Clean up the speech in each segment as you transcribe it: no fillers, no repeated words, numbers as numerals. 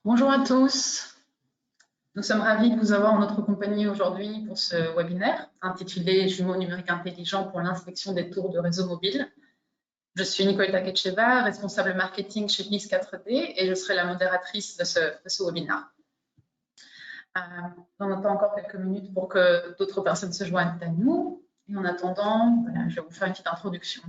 Bonjour à tous. Nous sommes ravis de vous avoir en notre compagnie aujourd'hui pour ce webinaire intitulé Jumeaux numériques intelligents pour l'inspection des tours de réseau mobile. Je suis Nicole Takecheva, responsable marketing chez PIX 4D et je serai la modératrice de ce webinaire. On attend encore quelques minutes pour que d'autres personnes se joignent à nous. Et en attendant, voilà, je vais vous faire une petite introduction.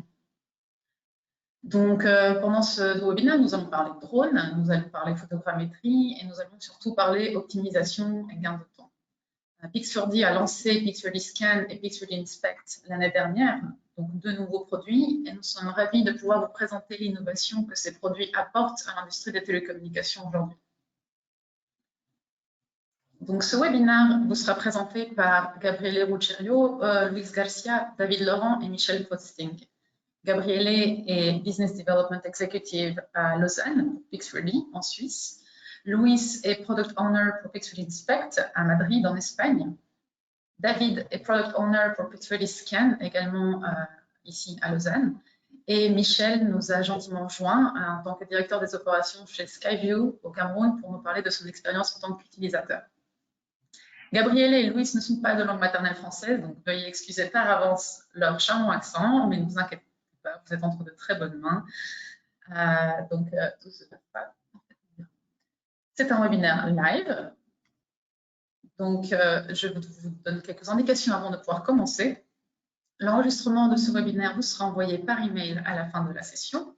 Donc, pendant ce webinaire, nous allons parler de drones, nous allons parler photogrammétrie et nous allons surtout parler optimisation et gain de temps. Pix4D a lancé Pix4D Scan et Pix4D Inspect l'année dernière, donc deux nouveaux produits, et nous sommes ravis de pouvoir vous présenter l'innovation que ces produits apportent à l'industrie des télécommunications aujourd'hui. Donc, ce webinaire vous sera présenté par Gabriele Ruggiero, Luis Garcia, David Laurent et Michel Posting. Gabriele est Business Development Executive à Lausanne, pour Pix4D, en Suisse. Luis est Product Owner pour Pix4D Inspect à Madrid, en Espagne. David est Product Owner pour Pix4D Scan, également ici à Lausanne. Et Michel nous a gentiment joint en tant que directeur des opérations chez Skyview au Cameroun pour nous parler de son expérience en tant qu'utilisateur. Gabriele et Luis ne sont pas de langue maternelle française, donc veuillez excuser par avance leur charmant accent, mais ne vous inquiétez pas, vous êtes entre de très bonnes mains. Tout se passe pas. C'est un webinaire live. Donc, je vous donne quelques indications avant de pouvoir commencer. L'enregistrement de ce webinaire vous sera envoyé par email à la fin de la session.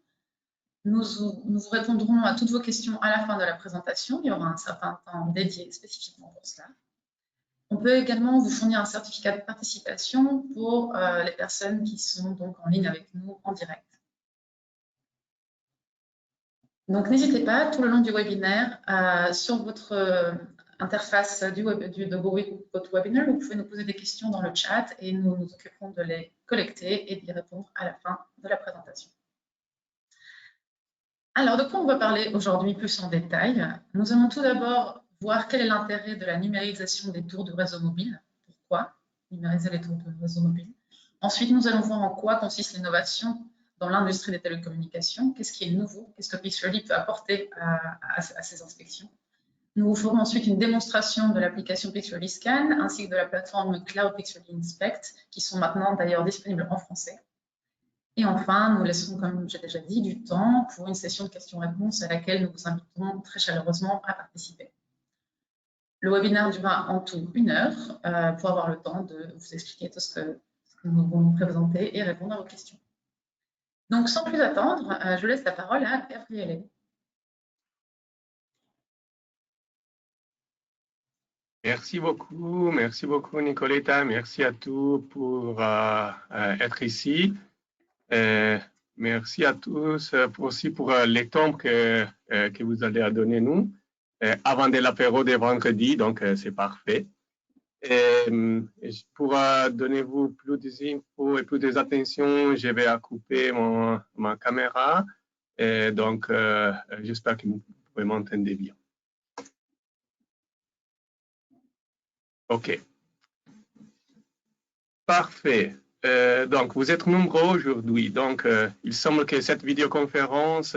Nous vous répondrons à toutes vos questions à la fin de la présentation. Il y aura un certain temps dédié spécifiquement pour cela. On peut également vous fournir un certificat de participation pour les personnes qui sont donc en ligne avec nous en direct. Donc, n'hésitez pas, tout le long du webinaire, sur votre interface de votre webinaire, vous pouvez nous poser des questions dans le chat et nous nous occuperons de les collecter et d'y répondre à la fin de la présentation. Alors, de quoi on va parler aujourd'hui plus en détail? Nous allons tout d'abord voir quel est l'intérêt de la numérisation des tours de réseau mobile. Pourquoi numériser les tours de réseau mobile? Ensuite, nous allons voir en quoi consiste l'innovation dans l'industrie des télécommunications. Qu'est-ce qui est nouveau? Qu'est-ce que Pix4D peut apporter à ces inspections? Nous vous ferons ensuite une démonstration de l'application Pix4D Scan ainsi que de la plateforme Cloud Pix4D Inspect qui sont maintenant d'ailleurs disponibles en français. Et enfin, nous laisserons, comme j'ai déjà dit, du temps pour une session de questions-réponses à laquelle nous vous inviterons très chaleureusement à participer. Le webinaire durera en tout 1 heure pour avoir le temps de vous expliquer tout ce que nous allons vous présenter et répondre à vos questions. Donc, sans plus attendre, je laisse la parole à Gabriele. Merci beaucoup Nicoletta, merci à tous pour être ici. Merci à tous aussi pour les temps que vous allez donner nous avant de l'apéro de vendredi, donc c'est parfait. Pour donner vous plus d'infos et plus d'attention, je vais couper ma caméra. Donc, j'espère que vous pouvez m'entendre bien. OK. Parfait. Donc, vous êtes nombreux aujourd'hui. Donc, il semble que cette vidéoconférence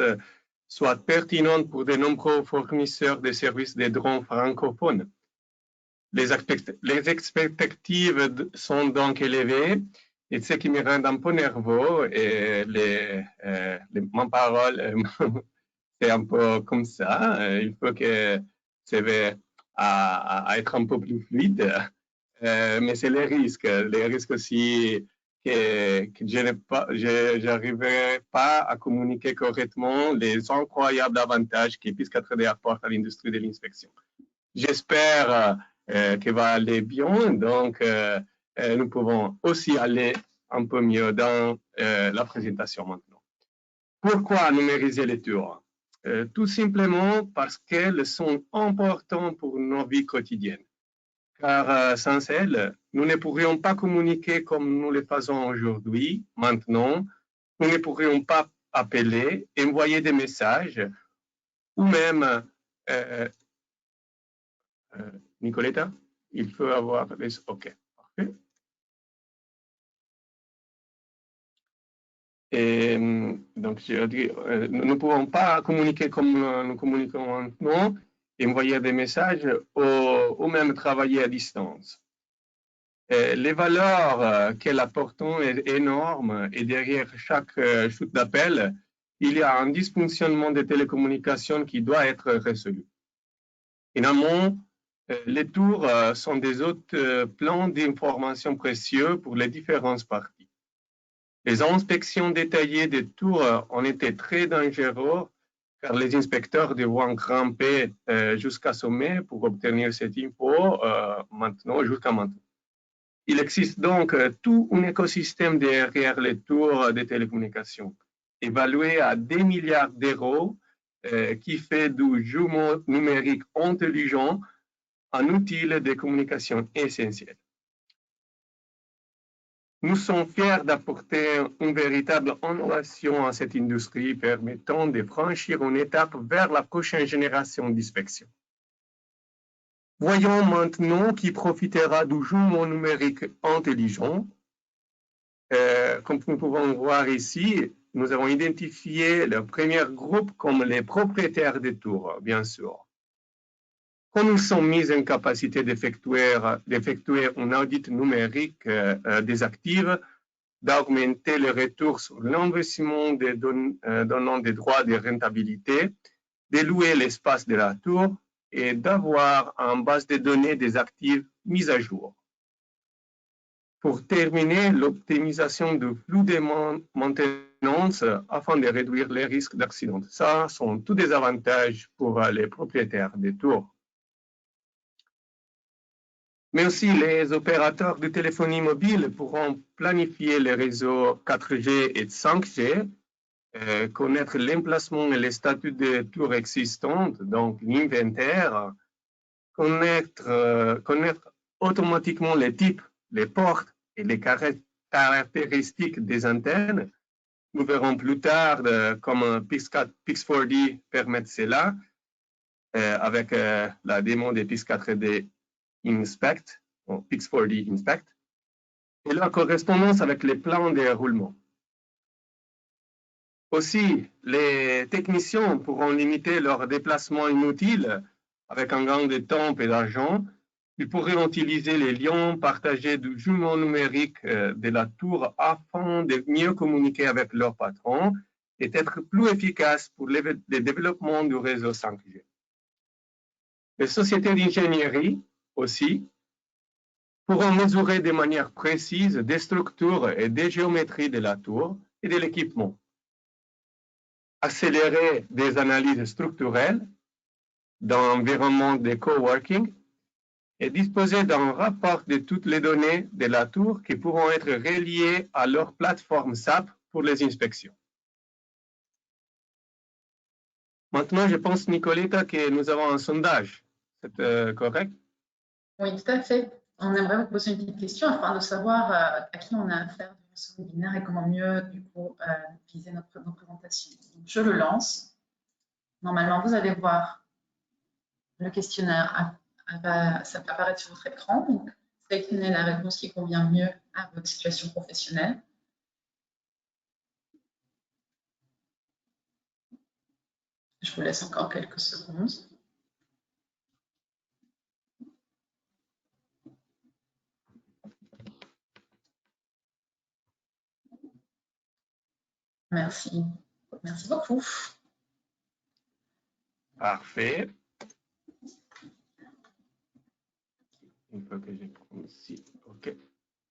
soit pertinente pour de nombreux fournisseurs de services de drones francophones. Les expectatives sont donc élevées et ce qui me rend un peu nerveux et ma parole, c'est un peu comme ça. Il faut que ça va à être un peu plus fluide. Mais c'est les risques aussi que je n'arriverai pas à communiquer correctement les incroyables avantages que Pix4D apporte à l'industrie de l'inspection. J'espère que va aller bien, donc nous pouvons aussi aller un peu mieux dans la présentation maintenant. Pourquoi numériser les tours? Tout simplement parce qu'elles sont importantes pour nos vies quotidiennes. Car sans elles, nous ne pourrions pas communiquer comme nous le faisons aujourd'hui, maintenant. Nous ne pourrions pas appeler, envoyer des messages ou même, Nicoletta, il faut avoir les... OK, parfait. Et donc, je dis, nous ne pouvons pas communiquer comme nous communiquons maintenant envoyer des messages ou même travailler à distance. Les valeurs qu'elle apporte est énorme et derrière chaque chute d'appel, il y a un dysfonctionnement des télécommunications qui doit être résolu. Finalement, les tours sont des autres plans d'information précieux pour les différentes parties. Les inspections détaillées des tours ont été très dangereuses car les inspecteurs devront grimper jusqu'au sommet pour obtenir cette info jusqu'à maintenant. Il existe donc tout un écosystème derrière les tours de télécommunications, évalué à des milliards d'euros, qui fait du jumeau numérique intelligent un outil de communication essentiel. Nous sommes fiers d'apporter une véritable innovation à cette industrie permettant de franchir une étape vers la prochaine génération d'inspection. Voyons maintenant qui profitera du jumeau numérique intelligent. Comme nous pouvons voir ici, nous avons identifié le premier groupe comme les propriétaires des tours, bien sûr. Quand nous sommes mis en capacité d'effectuer un audit numérique des actifs, d'augmenter le retour sur l'investissement donnant des droits de rentabilité, de louer l'espace de la tour et d'avoir une base de données des actifs mise à jour. Pour terminer, l'optimisation du flux de maintenance afin de réduire les risques d'accident. Ça sont tous des avantages pour les propriétaires des tours. Mais aussi, les opérateurs de téléphonie mobile pourront planifier les réseaux 4G et 5G, connaître l'emplacement et les statuts des tours existantes, donc l'inventaire, connaître automatiquement les types, les portes et les caractéristiques des antennes. Nous verrons plus tard comment Pix4D permet cela avec la démo de Pix4D Inspect, ou Pix4D Inspect, et leur correspondance avec les plans de roulement. Aussi, les techniciens pourront limiter leurs déplacements inutiles avec un gain de temps et d'argent. Ils pourraient utiliser les liens partagés du jumeau numérique de la tour afin de mieux communiquer avec leur patron et être plus efficaces pour le développement du réseau 5G. Les sociétés d'ingénierie aussi pourront mesurer de manière précise des structures et des géométries de la tour et de l'équipement, accélérer des analyses structurelles dans l'environnement de coworking et disposer d'un rapport de toutes les données de la tour qui pourront être reliées à leur plateforme SAP pour les inspections. Maintenant, je pense, Nicoletta, que nous avons un sondage. C'est correct? Oui, tout à fait. On aimerait vous poser une petite question afin de savoir à qui on a affaire dans ce webinaire et comment mieux, du coup, viser notre présentation. Donc, je le lance. Normalement, vous allez voir le questionnaire, ça peut apparaître sur votre écran. Donc, sélectionnez la réponse qui convient mieux à votre situation professionnelle. Je vous laisse encore quelques secondes. Merci. Merci beaucoup. Parfait. Une fois que j'ai pris ici. OK.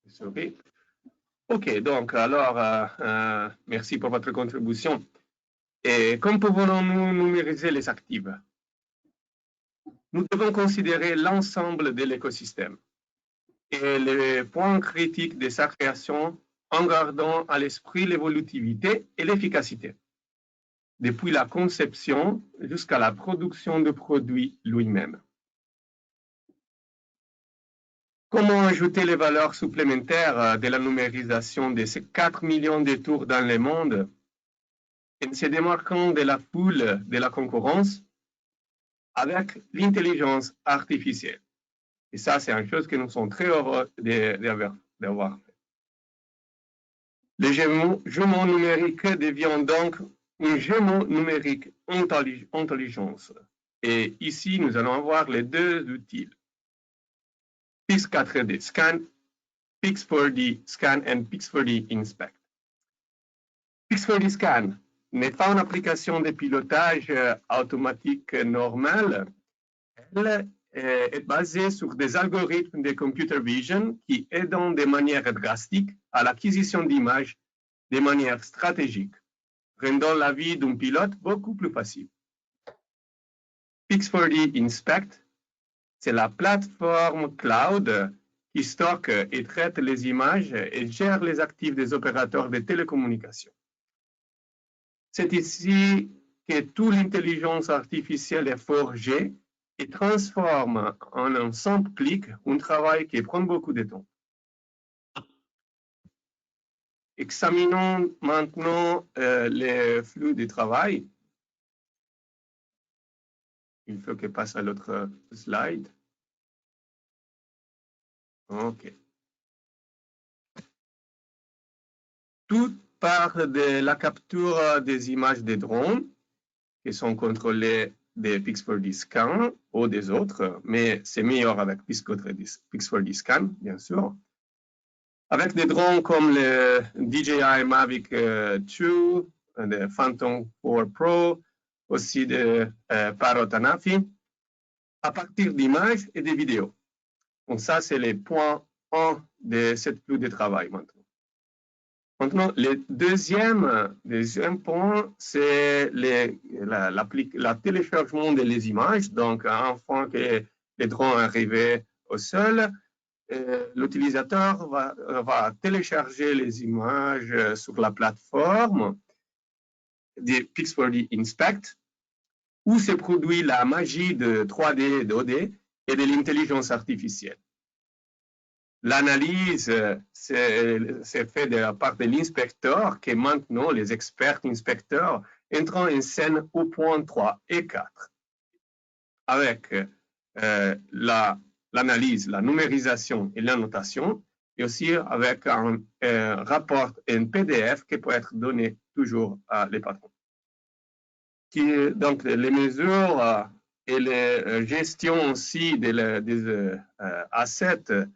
Désolé. OK, donc alors, merci pour votre contribution. Et comment pouvons-nous numériser les actifs? Nous devons considérer l'ensemble de l'écosystème et les points critiques de sa création en gardant à l'esprit l'évolutivité et l'efficacité, depuis la conception jusqu'à la production du produit lui-même. Comment ajouter les valeurs supplémentaires de la numérisation de ces 4 millions de tours dans le monde en se démarquant de la foule de la concurrence avec l'intelligence artificielle? Et ça, c'est une chose que nous sommes très heureux d'avoir fait. Le jumeau numérique devient donc un jumeau numérique intelligence. Et ici, nous allons avoir les deux outils. Pix4D Scan, Pix4D Scan et Pix4D Inspect. Pix4D Scan n'est pas une application de pilotage automatique normale. Elle est basée sur des algorithmes de computer vision qui aident de manière drastique à l'acquisition d'images de manière stratégique, rendant la vie d'un pilote beaucoup plus facile. Pix4D Inspect, c'est la plateforme cloud qui stocke et traite les images et gère les actifs des opérateurs de télécommunications. C'est ici que toute l'intelligence artificielle est forgée et transforme en un simple clic un travail qui prend beaucoup de temps. Examinons maintenant les flux de travail. Il faut que passe à l'autre slide. OK. Tout part de la capture des images des drones qui sont contrôlées des Pix4D Scan ou des autres, mais c'est meilleur avec Pix4D Scan, bien sûr. Avec des drones comme le DJI Mavic 2, le Phantom 4 Pro, aussi de Parrot Anafi, à partir d'images et de vidéos. Donc ça, c'est les points 1 de cette flux de travail maintenant. Maintenant, le deuxième point, c'est le téléchargement des images. Donc, une fois que les drones arrivent au sol, l'utilisateur va télécharger les images sur la plateforme de Pix4D Inspect, où se produit la magie de 3D, 2D et de l'intelligence artificielle. L'analyse c'est fait de la part de l'inspecteur, que maintenant les experts inspecteurs entrent en scène au point 3 et 4, avec l'analyse, la numérisation et l'annotation, et aussi avec un rapport, un PDF qui peut être donné toujours à les patrons. Donc, les mesures et la gestion aussi des assets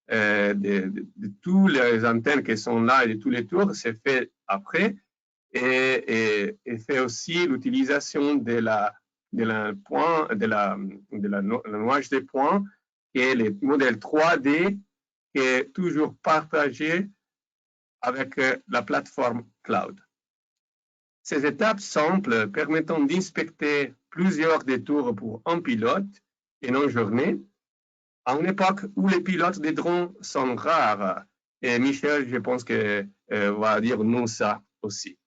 de toutes les antennes qui sont là et de tous les tours, c'est fait après et fait aussi l'utilisation de la nuage des points qui est le modèle 3D qui est toujours partagé avec la plateforme cloud. Ces étapes simples permettent d'inspecter plusieurs détours pour un pilote et une journée, à une époque où les pilotes des drones sont rares. Et Michel, je pense que va dire nous ça aussi.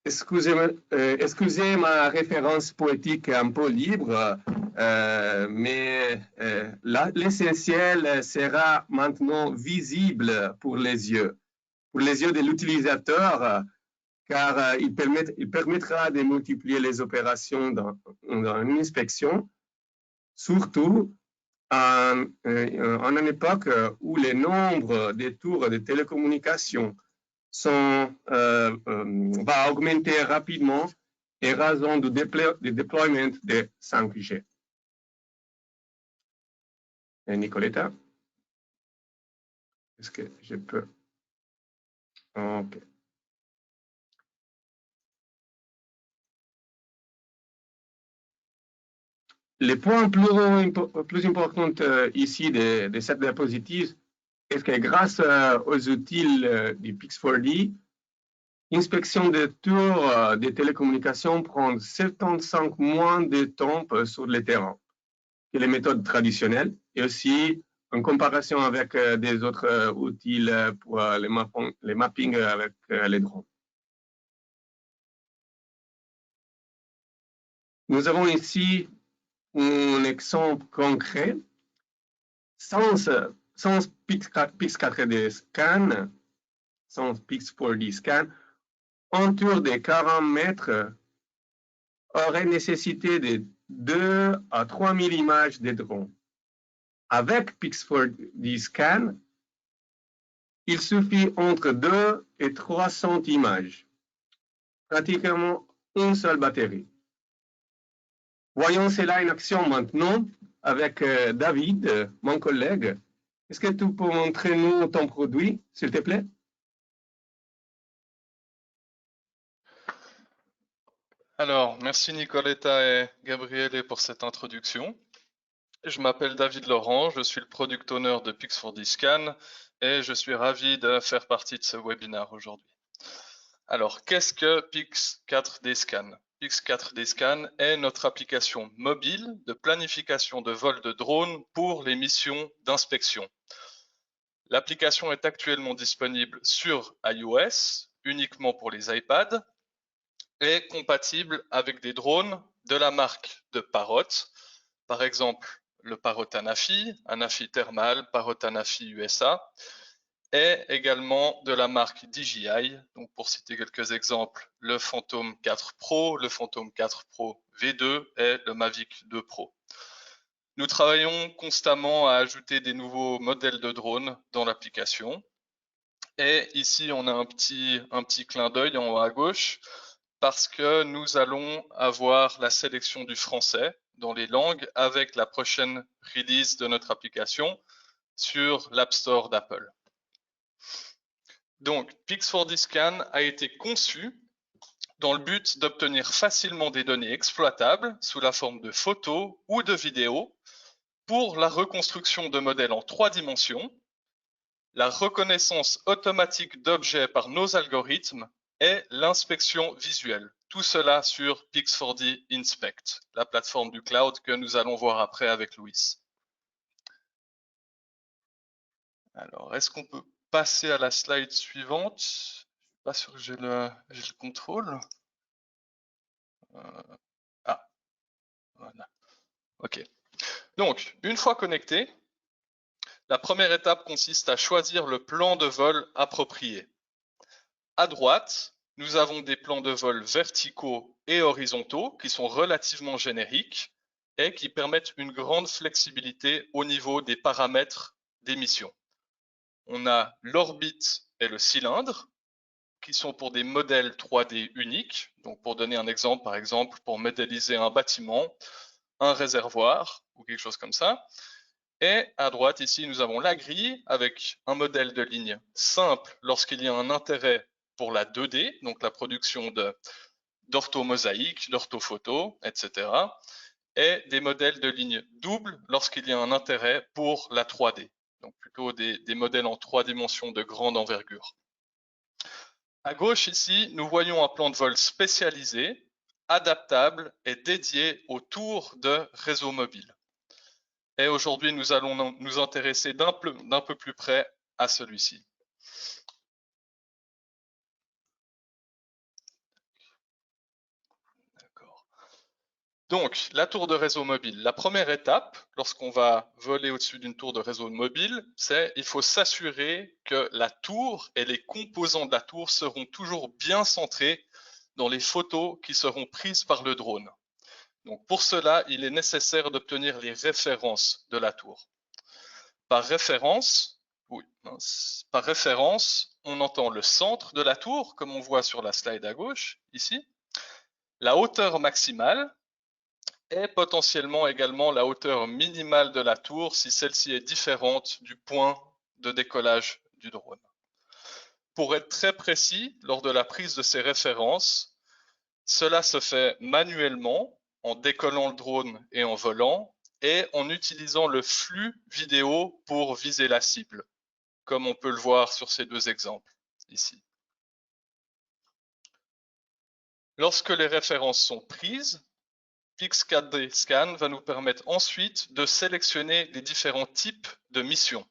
Excusez ma référence poétique un peu libre, mais l'essentiel sera maintenant visible pour les yeux de l'utilisateur, car il permettra de multiplier les opérations dans une inspection, surtout en une époque où le nombre de tours de télécommunications va augmenter rapidement en raison du déploiement de 5G. Et Nicoletta, est-ce que je peux? OK. Le point plus important ici de cette diapositive est que grâce aux outils du Pix4D, l'inspection des tours de télécommunications prend 75 moins de temps sur le terrain que les méthodes traditionnelles et aussi en comparaison avec des autres outils pour les mappings avec les drones. Nous avons ici un exemple concret. Sans Pix4D Scan, sans Pix4D Scan, un tour de 40 mètres aurait nécessité de 2 à 3 000 images de drones. Avec Pix4D Scan, il suffit entre 2 et 300 images. pratiquement une seule batterie. Voyons cela en action maintenant avec David, mon collègue. Est-ce que tu peux montrer nous ton produit, s'il te plaît? Alors, merci Nicoletta et Gabriele pour cette introduction. Je m'appelle David Laurent, je suis le product owner de Pix4D et je suis ravi de faire partie de ce webinaire aujourd'hui. Alors, qu'est-ce que Pix4D Scan? Pix4D Scan est notre application mobile de planification de vol de drones pour les missions d'inspection. L'application est actuellement disponible sur iOS, uniquement pour les iPads, et compatible avec des drones de la marque de Parrot, par exemple le Parrot Anafi, Anafi Thermal, Parrot Anafi USA, et également de la marque DJI, donc pour citer quelques exemples, le Phantom 4 Pro, le Phantom 4 Pro V2 et le Mavic 2 Pro. Nous travaillons constamment à ajouter des nouveaux modèles de drones dans l'application. Et ici, on a un petit clin d'œil en haut à gauche parce que nous allons avoir la sélection du français dans les langues avec la prochaine release de notre application sur l'App Store d'Apple. Donc, Pix4D Scan a été conçu dans le but d'obtenir facilement des données exploitables sous la forme de photos ou de vidéos pour la reconstruction de modèles en 3 dimensions, la reconnaissance automatique d'objets par nos algorithmes et l'inspection visuelle. Tout cela sur Pix4D Inspect, la plateforme du cloud que nous allons voir après avec Louis. Alors, est-ce qu'on peut passer à la slide suivante? Je ne suis pas sûr que j'ai le contrôle. Voilà. OK. Donc, une fois connecté, la première étape consiste à choisir le plan de vol approprié. À droite, nous avons des plans de vol verticaux et horizontaux qui sont relativement génériques et qui permettent une grande flexibilité au niveau des paramètres d'émission. On a l'orbite et le cylindre qui sont pour des modèles 3D uniques. Donc pour donner un exemple, par exemple, pour modéliser un bâtiment, un réservoir ou quelque chose comme ça. Et à droite, ici, nous avons la grille avec un modèle de ligne simple lorsqu'il y a un intérêt pour la 2D, donc la production d'orthomosaïques, d'orthophotos, etc. Et des modèles de ligne double lorsqu'il y a un intérêt pour la 3D, donc plutôt des modèles en 3 dimensions de grande envergure. À gauche, ici, nous voyons un plan de vol spécialisé, adaptable et dédié aux tours de réseau mobile. Et aujourd'hui, nous allons nous intéresser d'un peu plus près à celui-ci. D'accord. Donc, la tour de réseau mobile. La première étape, lorsqu'on va voler au-dessus d'une tour de réseau mobile, c'est il faut s'assurer que la tour et les composants de la tour seront toujours bien centrés dans les photos qui seront prises par le drone. Donc, pour cela, il est nécessaire d'obtenir les références de la tour. Par référence, on entend le centre de la tour, comme on voit sur la slide à gauche, ici, la hauteur maximale et potentiellement également la hauteur minimale de la tour si celle-ci est différente du point de décollage du drone. Pour être très précis, lors de la prise de ces références, cela se fait manuellement en décollant le drone et en volant et en utilisant le flux vidéo pour viser la cible, comme on peut le voir sur ces deux exemples ici. Lorsque les références sont prises, Pix4D Scan va nous permettre ensuite de sélectionner les différents types de missions.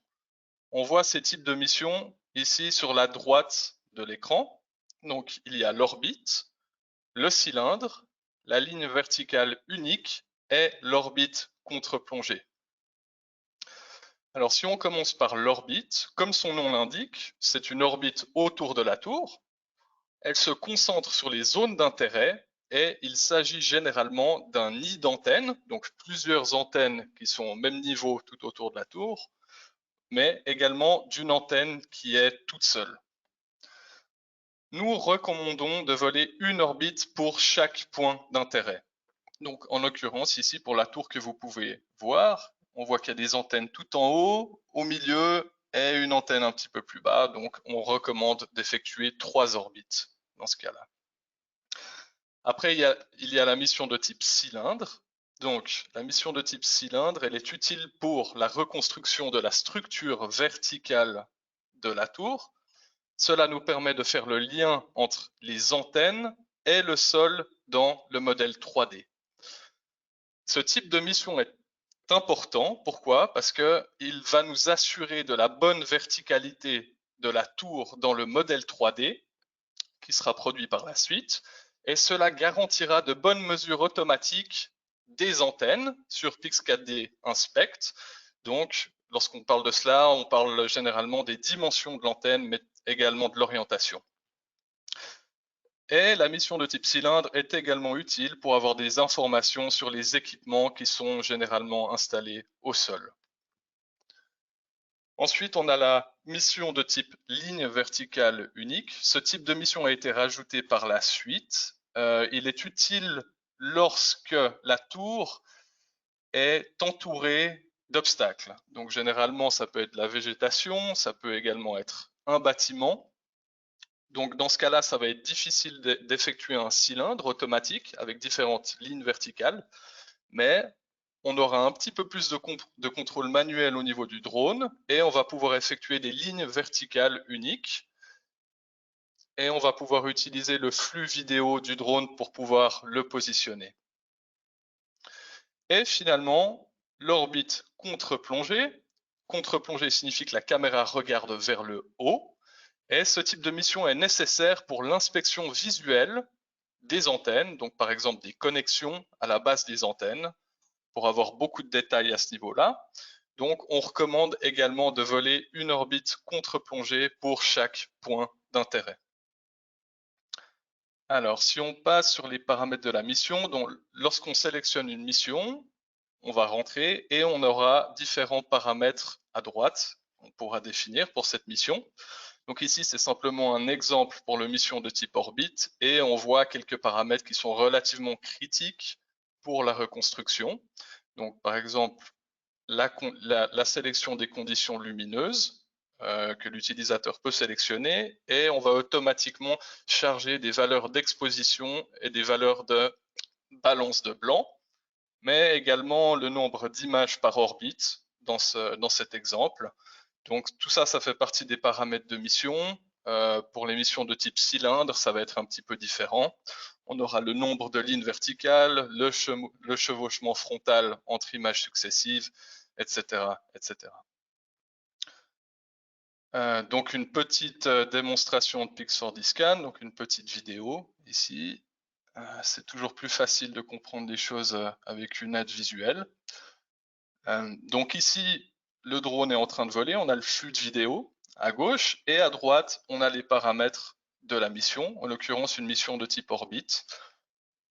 On voit ces types de missions ici sur la droite de l'écran. Donc, il y a l'orbite, le cylindre, la ligne verticale unique et l'orbite contre-plongée. Alors, si on commence par l'orbite, comme son nom l'indique, c'est une orbite autour de la tour. Elle se concentre sur les zones d'intérêt et il s'agit généralement d'un nid d'antennes, donc plusieurs antennes qui sont au même niveau tout autour de la tour, mais également d'une antenne qui est toute seule. nous recommandons de voler une orbite pour chaque point d'intérêt. Donc, en l'occurrence, ici, pour la tour que vous pouvez voir, on voit qu'il y a des antennes tout en haut, au milieu, et une antenne un petit peu plus bas. Donc, on recommande d'effectuer 3 orbites dans ce cas-là. Après, il y a la mission de type cylindre. Donc, la mission de type cylindre, elle est utile pour la reconstruction de la structure verticale de la tour. Cela nous permet de faire le lien entre les antennes et le sol dans le modèle 3D. Ce type de mission est important. Pourquoi? Parce qu'il va nous assurer de la bonne verticalité de la tour dans le modèle 3D qui sera produit par la suite. Et cela garantira de bonnes mesures automatiques des antennes sur Pix4D Inspect. Donc, lorsqu'on parle de cela, on parle généralement des dimensions de l'antenne, mais également de l'orientation. Et la mission de type cylindre est également utile pour avoir des informations sur les équipements qui sont généralement installés au sol. Ensuite, on a la mission de type ligne verticale unique. Ce type de mission a été rajouté par la suite. Il est utile lorsque la tour est entourée d'obstacles. Donc généralement, ça peut être de la végétation, ça peut également être un bâtiment. Donc dans ce cas-là, ça va être difficile d'effectuer un cylindre automatique avec différentes lignes verticales, mais on aura un petit peu plus de contrôle manuel au niveau du drone et on va pouvoir effectuer des lignes verticales uniques et on va pouvoir utiliser le flux vidéo du drone pour pouvoir le positionner. Et finalement, l'orbite contre-plongée. Contre-plongée signifie que la caméra regarde vers le haut. Et ce type de mission est nécessaire pour l'inspection visuelle des antennes, donc par exemple des connexions à la base des antennes, pour avoir beaucoup de détails à ce niveau-là. Donc on recommande également de voler une orbite contre-plongée pour chaque point d'intérêt. Alors si on passe sur les paramètres de la mission, donc lorsqu'on sélectionne une mission, on va rentrer et on aura différents paramètres à droite qu'on pourra définir pour cette mission. Donc ici, c'est simplement un exemple pour le mission de type orbite et on voit quelques paramètres qui sont relativement critiques pour la reconstruction. Donc par exemple, la sélection des conditions lumineuses que l'utilisateur peut sélectionner et on va automatiquement charger des valeurs d'exposition et des valeurs de balance de blanc, mais également le nombre d'images par orbite dans cet exemple. Donc tout ça, ça fait partie des paramètres de mission. Pour les missions de type cylindre, ça va être un petit peu différent. On aura le nombre de lignes verticales, le chevauchement frontal entre images successives, etc. etc. Donc une petite démonstration de Pix4D Scan, donc une petite vidéo ici. C'est toujours plus facile de comprendre des choses avec une aide visuelle. Donc ici, le drone est en train de voler, on a le flux de vidéo à gauche et à droite, on a les paramètres de la mission, en l'occurrence une mission de type orbite.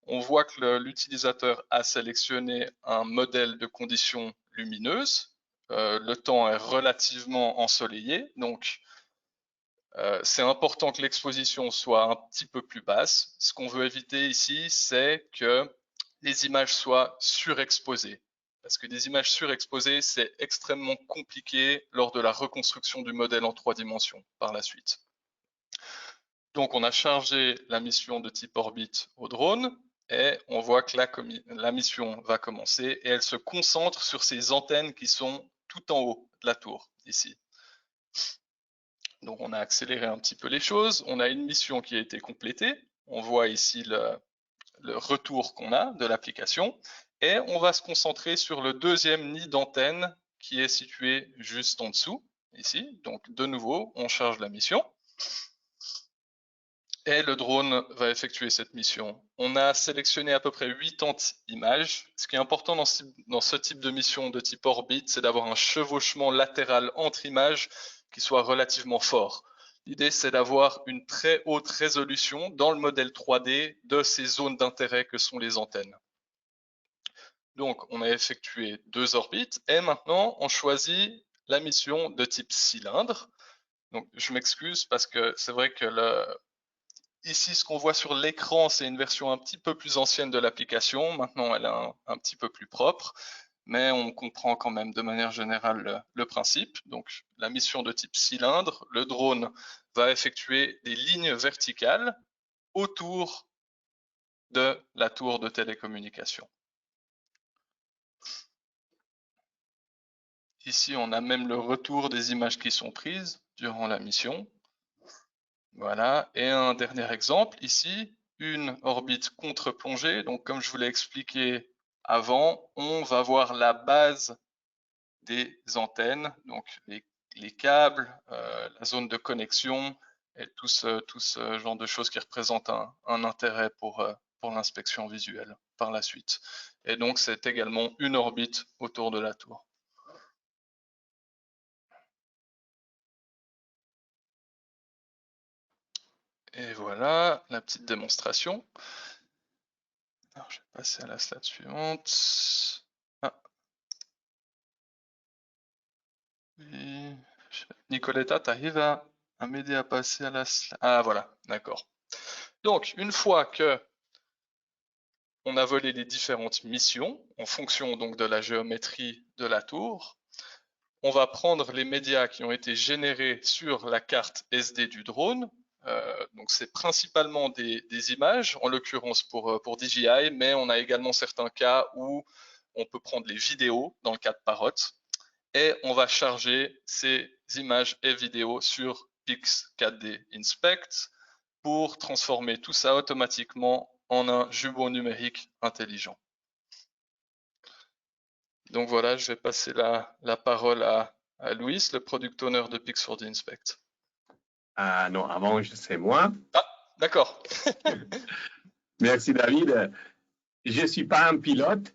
On voit que l'utilisateur a sélectionné un modèle de conditions lumineuses. Le temps est relativement ensoleillé, donc c'est important que l'exposition soit un petit peu plus basse. Ce qu'on veut éviter ici, c'est que les images soient surexposées. Parce que des images surexposées, c'est extrêmement compliqué lors de la reconstruction du modèle en 3 dimensions par la suite. Donc on a chargé la mission de type orbite au drone et on voit que la mission va commencer et elle se concentre sur ces antennes qui sont tout en haut de la tour ici. Donc on a accéléré un petit peu les choses, on a une mission qui a été complétée, on voit ici le retour qu'on a de l'application et on va se concentrer sur le deuxième nid d'antenne qui est situé juste en dessous, ici. Donc de nouveau, on charge la mission et le drone va effectuer cette mission. On a sélectionné à peu près 80 images. Ce qui est important dans ce type de mission de type orbite, c'est d'avoir un chevauchement latéral entre images qui soit relativement fort. L'idée, c'est d'avoir une très haute résolution dans le modèle 3D de ces zones d'intérêt que sont les antennes. Donc, on a effectué 2 orbites et maintenant, on choisit la mission de type cylindre. Donc, je m'excuse parce que c'est vrai que ici, ce qu'on voit sur l'écran, c'est une version un petit peu plus ancienne de l'application. Maintenant, elle est un petit peu plus propre, mais on comprend quand même de manière générale le principe. Donc, la mission de type cylindre, le drone va effectuer des lignes verticales autour de la tour de télécommunication. Ici, on a même le retour des images qui sont prises durant la mission. Voilà, et un dernier exemple, ici, une orbite contre-plongée. Donc, comme je vous l'ai expliqué avant, on va voir la base des antennes, donc les câbles, la zone de connexion et tout ce genre de choses qui représentent un intérêt pour l'inspection visuelle par la suite. Et donc, c'est également une orbite autour de la tour. Et voilà la petite démonstration. Alors, je vais passer à la slide suivante. Ah. Oui. Nicoletta, tu arrives à m'aider à passer à la slide? Ah voilà, d'accord. Donc, une fois que on a volé les différentes missions, en fonction donc de la géométrie de la tour, on va prendre les médias qui ont été générés sur la carte SD du drone. Donc c'est principalement des images, en l'occurrence pour DJI, mais on a également certains cas où on peut prendre les vidéos dans le cas de Parrot, et on va charger ces images et vidéos sur Pix 4D Inspect pour transformer tout ça automatiquement en un jumeau numérique intelligent. Donc voilà, je vais passer la parole à Louis, le product owner de Pix4D Inspect. Non, avant, c'est moi. Ah, d'accord. Merci David. Je ne suis pas un pilote,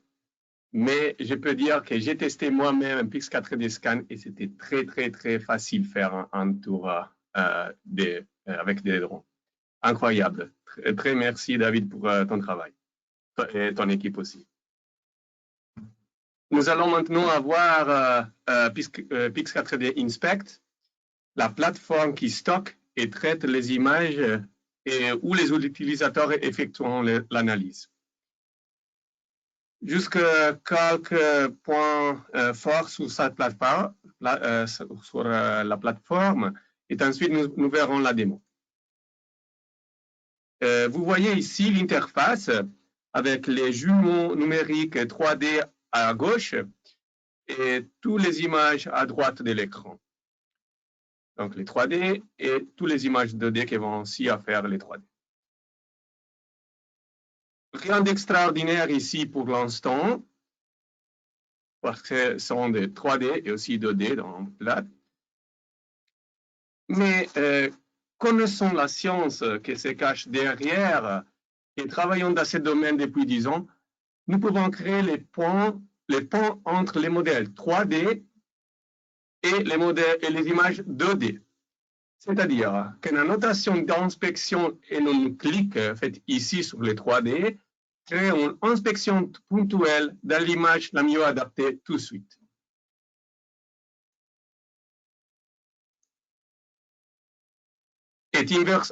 mais je peux dire que j'ai testé moi-même un Pix4D Scan et c'était très facile de faire un tour avec des drones. Incroyable. Très merci David pour ton travail et ton équipe aussi. Nous allons maintenant avoir Pix4D Inspect, la plateforme qui stocke et traite les images et où les utilisateurs effectueront l'analyse. Juste quelques points forts sur cette plateforme, sur la plateforme, et ensuite nous verrons la démo. Vous voyez ici l'interface avec les jumeaux numériques 3D à gauche et toutes les images à droite de l'écran. Donc les 3D et toutes les images 2D qui vont aussi à faire les 3D. Rien d'extraordinaire ici pour l'instant, parce que ce sont des 3D et aussi 2D dans le plat. Mais connaissons la science qui se cache derrière et travaillons dans ce domaine depuis 10 ans, nous pouvons créer les ponts entre les modèles 3D et les images 2D. C'est-à-dire que la notation d'inspection et un clic fait ici sur les 3D crée une inspection ponctuelle dans l'image la mieux adaptée tout de suite. Et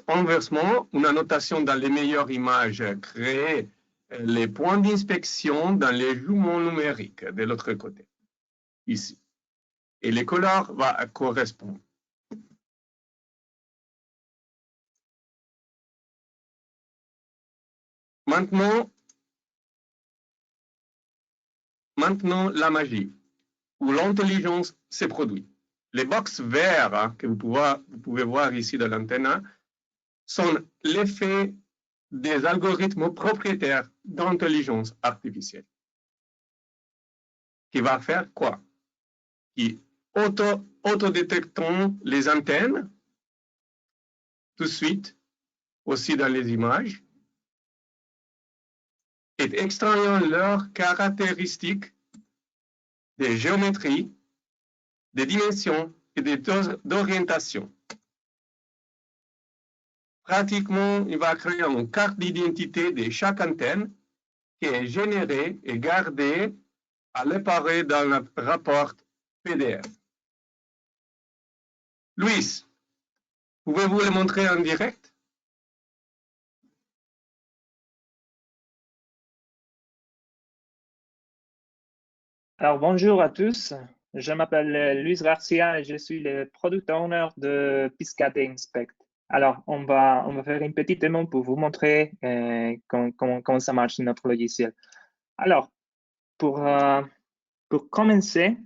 inversement, une annotation dans les meilleures images crée les points d'inspection dans les jumeaux numériques de l'autre côté, ici. Et les couleurs vont correspondre. Maintenant, la magie, où l'intelligence se produit. Les box verts que vous pouvez voir ici dans l'antenne sont l'effet des algorithmes propriétaires d'intelligence artificielle. Qui va faire quoi? Qui autodétectent les antennes tout de suite, aussi dans les images, et extrayant leurs caractéristiques des géométries, des dimensions et d'orientation. Pratiquement, il va créer une carte d'identité de chaque antenne qui est générée et gardée à l'appareil dans le rapport PDF. Louis, pouvez-vous le montrer en direct? Alors, bonjour à tous. Je m'appelle Luis Garcia et je suis le product owner de Piscate Inspect. Alors, on va faire une petite démo pour vous montrer comment ça marche notre logiciel. Alors, pour commencer,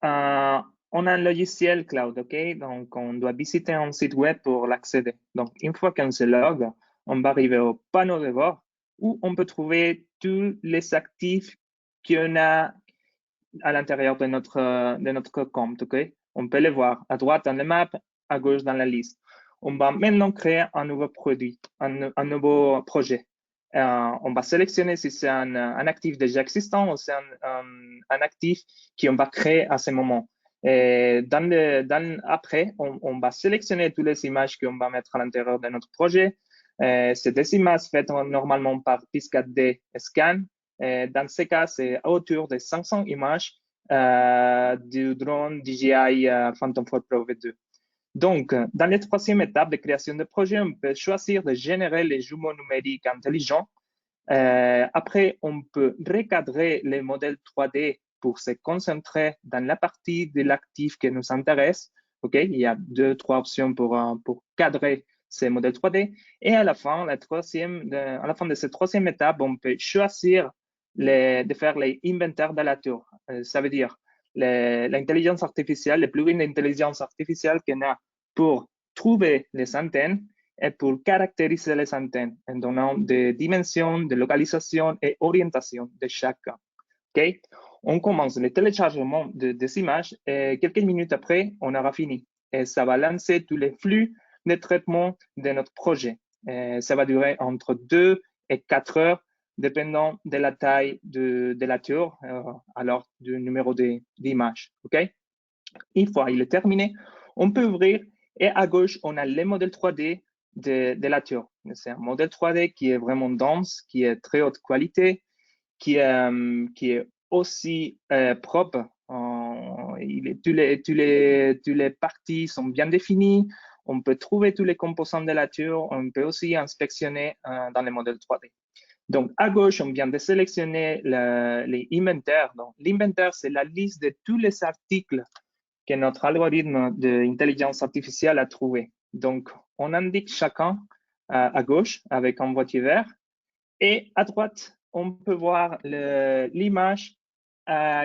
on a un logiciel cloud, OK? Donc, on doit visiter un site web pour l'accéder. Donc, une fois qu'on se log, on va arriver au panneau de bord où on peut trouver tous les actifs qu'on a à l'intérieur de notre compte, OK? On peut les voir à droite dans la map, à gauche dans la liste. On va maintenant créer un nouveau produit, un nouveau projet. On va sélectionner si c'est un actif déjà existant ou c'est un actif qu'on va créer à ce moment. Et après, on va sélectionner toutes les images qu'on va mettre à l'intérieur de notre projet. C'est des images faites normalement par Piscate Scan. Dans ce cas, c'est autour de 500 images du drone DJI Phantom 4 Pro V2. Donc, dans la troisième étape de création de projet, on peut choisir de générer les jumeaux numériques intelligents. Après, on peut recadrer les modèles 3D pour se concentrer dans la partie de l'actif qui nous intéresse. Okay? Il y a 2-3 options pour cadrer ces modèles 3D. Et à la fin, à la fin de cette troisième étape, on peut choisir de faire les inventaires d'aléatoires. Ça veut dire l'intelligence artificielle, les plugins d'intelligence artificielle qu'on a pour trouver les antennes et pour caractériser les antennes en donnant des dimensions, de localisation et orientation de chacun. Okay? On commence le téléchargement des images et quelques minutes après, on aura fini. Et ça va lancer tous les flux de traitement de notre projet. Et ça va durer entre 2 et 4 heures, dépendant de la taille de la tour, alors du numéro d'image. Okay? Une fois il est terminé, on peut ouvrir et à gauche, on a les modèles 3D de la tour. C'est un modèle 3D qui est vraiment dense, qui est très haute qualité, qui est aussi propre. Tous les parties sont bien définies. On peut trouver tous les composants de la tour. On peut aussi inspectionner dans les modèles 3D. Donc, à gauche, on vient de sélectionner les inventaires. Donc, l'inventaire, c'est la liste de tous les articles que notre algorithme d'intelligence artificielle a trouvé. Donc, on indique chacun à gauche avec un boîtier vert et à droite, on peut voir l'image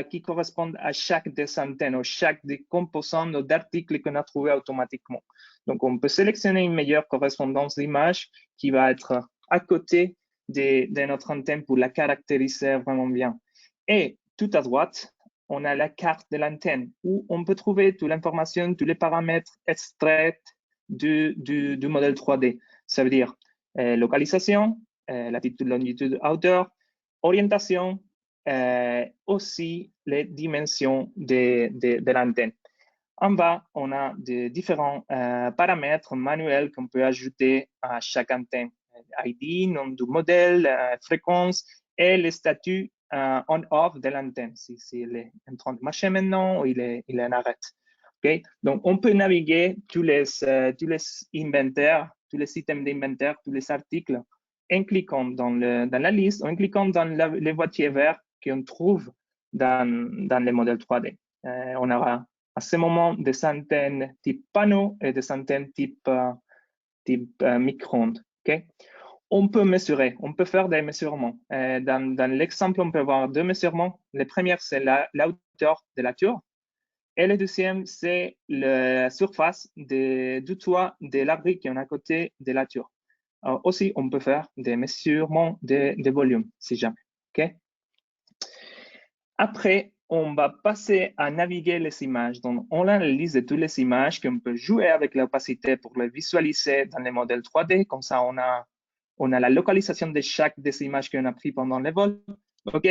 qui correspond à chaque des antennes ou chaque des composants d'articles qu'on a trouvé automatiquement. Donc, on peut sélectionner une meilleure correspondance d'image qui va être à côté de notre antenne pour la caractériser vraiment bien. Et tout à droite, on a la carte de l'antenne où on peut trouver toute l'information, tous les paramètres extraits du modèle 3D. Ça veut dire localisation, latitude, longitude, hauteur, orientation, aussi les dimensions de l'antenne. En bas, on a des différents paramètres manuels qu'on peut ajouter à chaque antenne. ID, nom du modèle, fréquence et le statut on-off de l'antenne, s'il est en train de marcher maintenant ou il est en arrêt. Okay? Donc, on peut naviguer tous les inventaires, tous les systèmes d'inventaire, tous les articles en cliquant dans la liste, en cliquant dans les boîtiers verts qu'on trouve dans les modèles 3D. On aura à ce moment des antennes type panneau et des antennes type micro-ondes. Okay? On peut mesurer, on peut faire des mesurements. Dans l'exemple, on peut voir deux mesurements. Le premier, c'est la hauteur de la tour. Et le deuxième, c'est la surface du toit de l'abri qui est à côté de la tour. Aussi, on peut faire des mesurements de volume, si jamais. Okay? Après, on va passer à naviguer les images. Donc, on a la liste de toutes les images qu'on peut jouer avec l'opacité pour les visualiser dans les modèles 3D. Comme ça, on a la localisation de chaque des images qu'on a prises pendant le vol. OK?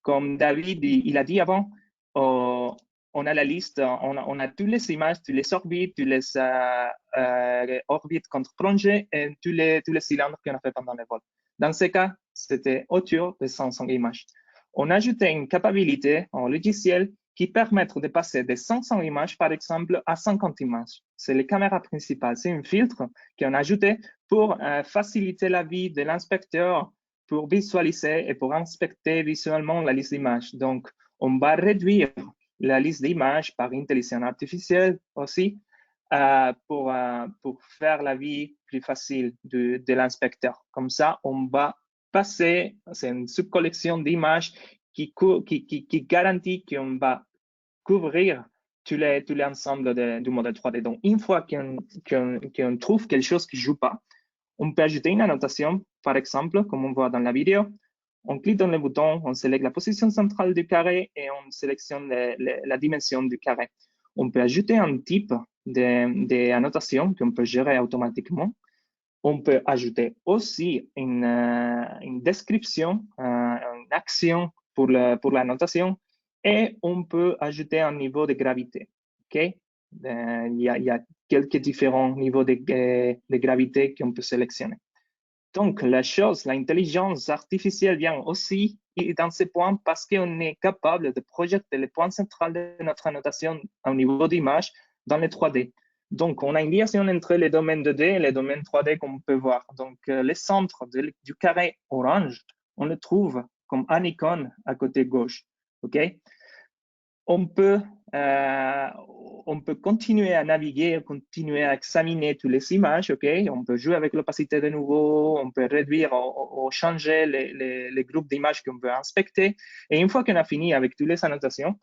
Comme David il a dit avant, on a la liste, on a toutes les images, toutes les orbites, toutes les orbites contre-plongées et tous les cylindres qu'on a fait pendant le vol. Dans ce cas, c'était autour de 500 images. On a ajouté une capacité en logiciel qui permet de passer de 500 images, par exemple, à 50 images. C'est la caméra principale. C'est un filtre qu'on a ajouté pour faciliter la vie de l'inspecteur pour visualiser et pour inspecter visuellement la liste d'images. Donc, on va réduire la liste d'images par intelligence artificielle aussi pour faire la vie plus facile de l'inspecteur. Comme ça, on va passer, c'est une sous-collection d'images qui garantit qu'on va couvrir tout l'ensemble du modèle 3D. Donc, une fois qu'on trouve quelque chose qui ne joue pas, on peut ajouter une annotation, par exemple, comme on voit dans la vidéo. On clique dans le bouton, on sélectionne la position centrale du carré et on sélectionne la dimension du carré. On peut ajouter un type d'annotation qu'on peut gérer automatiquement. On peut ajouter aussi une description, une action pour l'annotation et on peut ajouter un niveau de gravité. Okay? Il y a quelques différents niveaux de gravité qu'on peut sélectionner. Donc, l'intelligence artificielle vient aussi dans ce point parce qu'on est capable de projeter le point central de notre annotation au niveau d'image dans le 3D. Donc, on a une liaison entre les domaines 2D et les domaines 3D qu'on peut voir. Donc, le centre du carré orange, on le trouve comme un icône à côté gauche. OK? On peut continuer à naviguer, continuer à examiner toutes les images, ok? On peut jouer avec l'opacité de nouveau, on peut réduire ou changer les groupes d'images qu'on veut inspecter. Et une fois qu'on a fini avec toutes les annotations,